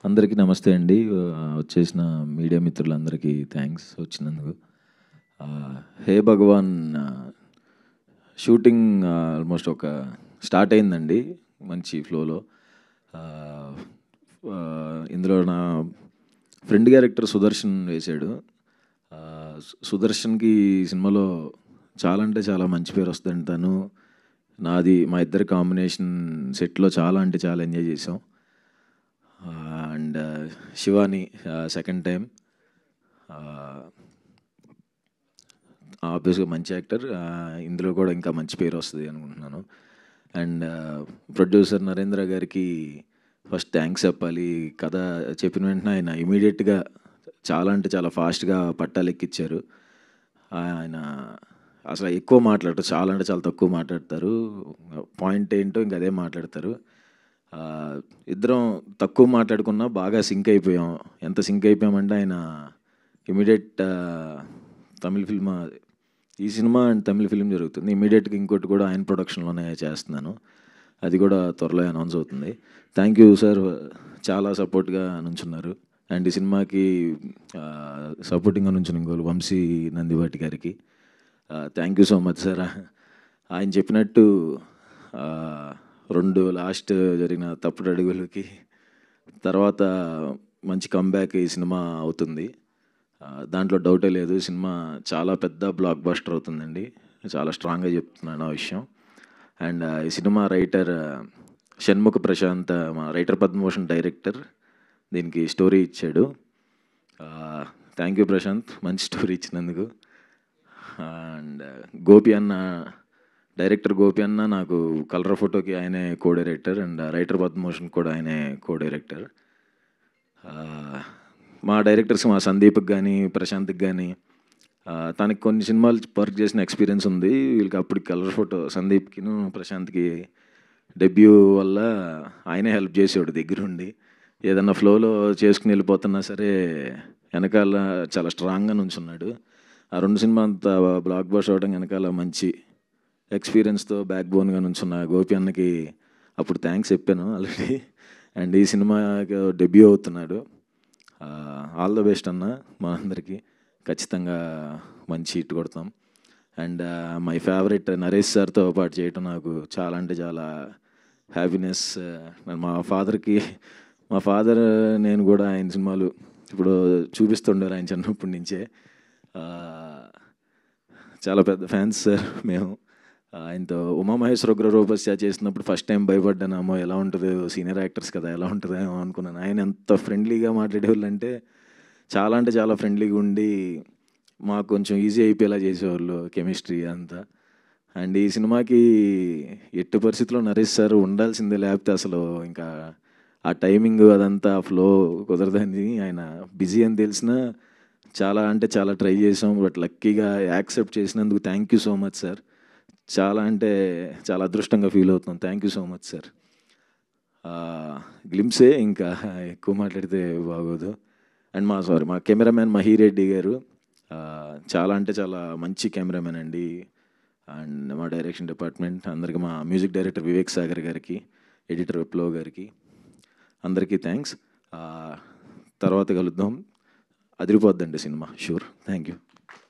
అందరికీ నమస్తే అండి. వచ్చేసిన మీడియా మిత్రులందరికీ థ్యాంక్స్ వచ్చినందుకు. 'హే భగవాన్' షూటింగ్ ఆల్మోస్ట్ స్టార్ట్ అయిందండి మంచి ఫ్లోలో. ఇందులో నా ఫ్రెండ్ క్యారెక్టర్ సుదర్శన్ వేశాడు. సుదర్శన్కి ఈ సినిమాలో చాలా అంటే చాలా మంచి పేరు వస్తుందండి. నాది మా ఇద్దరి కాంబినేషన్ సెట్లో చాలా అంటే చాలా ఎంజాయ్ చేసాం. అండ్ శివాని సెకండ్ టైం, ఆబ్వియస్గా మంచి యాక్టర్. ఇందులో కూడా ఇంకా మంచి పేరు వస్తుంది అనుకుంటున్నాను. అండ్ ప్రొడ్యూసర్ నరేంద్ర గారికి ఫస్ట్ థ్యాంక్స్ చెప్పాలి. కథ చెప్పిన వెంటనే ఆయన ఇమీడియట్గా చాలా అంటే చాలా ఫాస్ట్గా పట్టాలెక్కిచ్చారు. ఆయన అసలు ఎక్కువ మాట్లాడతారు, చాలా అంటే చాలా తక్కువ మాట్లాడతారు. పాయింట్ ఏంటో ఇంక అదే మాట్లాడతారు. ఇద్దరం తక్కువ మాట్లాడుకున్నా బాగా సింక్ అయిపోయాం. ఎంత సింక్ అయిపోయామంటే ఆయన ఇమీడియట్ తమిళ ఫిల్మ్, ఈ సినిమా అండ్ తమిళ ఫిల్మ్ జరుగుతుంది. ఇమీడియట్గా ఇంకోటి కూడా ఆయన ప్రొడక్షన్లోనే చేస్తున్నాను. అది కూడా త్వరలో అనౌన్స్ అవుతుంది. థ్యాంక్ యూ సార్, చాలా సపోర్ట్గా నుంచున్నారు. అండ్ ఈ సినిమాకి సపోర్టింగ్గా నుంచిన ఇంకోళ్ళు వంశీ నందివాటి గారికి thank you so much sir. ఆయన చెప్పినట్టు 2 లాస్ట్ జరిగిన తప్పుడు అడుగులకి తర్వాత మంచి కంబ్యాక్ ఈ సినిమా అవుతుంది. దాంట్లో డౌటే లేదు. సినిమా చాలా పెద్ద బ్లాక్ బస్టర్ అవుతుందండి. చాలా స్ట్రాంగ్గా చెప్తున్నాను ఆ విషయం. అండ్ ఈ సినిమా రైటర్ షణ్ముఖ ప్రశాంత్, మా రైటర్ పద్మభూషణ్ డైరెక్టర్, దీనికి స్టోరీ ఇచ్చాడు. థ్యాంక్ యూ ప్రశాంత్, మంచి స్టోరీ ఇచ్చినందుకు. అండ్ గోపి అన్న, డైరెక్టర్ గోపి అన్న నాకు కలర్ ఫోటోకి ఆయనే co director, and writer Padma Bhushan కూడా ఆయనే కో డైరెక్టర్. మా డైరెక్టర్స్, మా సందీప్కి కానీ ప్రశాంత్కి కానీ తనకి కొన్ని సినిమాలు వర్క్ చేసిన ఎక్స్పీరియన్స్ ఉంది. వీళ్ళకి అప్పుడు కలర్ ఫోటో సందీప్కి ప్రశాంత్కి డెబ్యూ వల్ల ఆయనే హెల్ప్ చేసేవాడు దగ్గరుండి. ఏదన్నా ఫ్లోలో చేసుకుని వెళ్ళిపోతున్నా సరే వెనకాల చాలా స్ట్రాంగ్గా నుంచున్నాడు. ఆ 2 సినిమా అంతా బ్లాక్ బస్టర్ అవడం వెనకాల మంచి ఎక్స్పీరియన్స్తో బ్యాక్ బోన్గా నుంచున్న గోపి అన్నకి అప్పుడు థ్యాంక్స్ చెప్పాను ఆల్రెడీ. అండ్ ఈ సినిమాకి డెబ్యూ అవుతున్నాడు. ఆల్ ద బెస్ట్ అన్న, మా అందరికీ ఖచ్చితంగా మంచి హిట్ కొడతాం. అండ్ మై ఫేవరెట్ నరేష్ సార్తో పాటు చేయటం నాకు చాలా అంటే చాలా హ్యాపీనెస్. మా ఫాదర్ నేను కూడా ఆయన సినిమాలు ఇప్పుడు చూపిస్తుండారు ఆయన చిన్నప్పటి నుంచే. చాలా పెద్ద ఫ్యాన్స్ సార్ మేము. ఆయనతో ఉమామహేశ్వర ఉగ్రరూపస్య చేసినప్పుడు ఫస్ట్ టైం భయపడ్డాను. అమ్మో ఎలా ఉంటుందో, సీనియర్ యాక్టర్స్ కదా ఎలా ఉంటుందేమో అనుకున్నాను. ఆయన ఎంత ఫ్రెండ్లీగా మాట్లాడేవాళ్ళు అంటే చాలా అంటే చాలా ఫ్రెండ్లీగా ఉండి మాకు కొంచెం ఈజీ అయిపోయేలా చేసేవాళ్ళు కెమిస్ట్రీ అంతా. అండ్ ఈ సినిమాకి ఎట్టి పరిస్థితుల్లో నరేష్ సార్ ఉండాల్సిందే, లేకపోతే అసలు ఇంకా ఆ టైమింగ్ అదంతా ఫ్లో కుదరదని. ఆయన బిజీ అని తెలిసినా చాలా అంటే చాలా ట్రై చేసాం. బట్ లక్కీగా యాక్సెప్ట్ చేసినందుకు thank you so much sir. చాలా అంటే చాలా అదృష్టంగా ఫీల్ అవుతున్నాం. Thank you so much sir. Glimpse, ఇంకా ఎక్కువ మాట్లాడితే బాగోదు. అండ్ మా కెమెరామ్యాన్ మహిరెడ్డి గారు చాలా అంటే చాలా మంచి కెమెరామ్యాన్ అండి. అండ్ మా డైరెక్షన్ డిపార్ట్మెంట్ అందరికీ, మా మ్యూజిక్ డైరెక్టర్ వివేక్ సాగర్ గారికి, ఎడిటర్ విప్లవ్ గారికి అందరికీ థ్యాంక్స్. తర్వాత కలుద్దాం. అదిరిపోద్దండి సినిమా, షూర్. Thank you.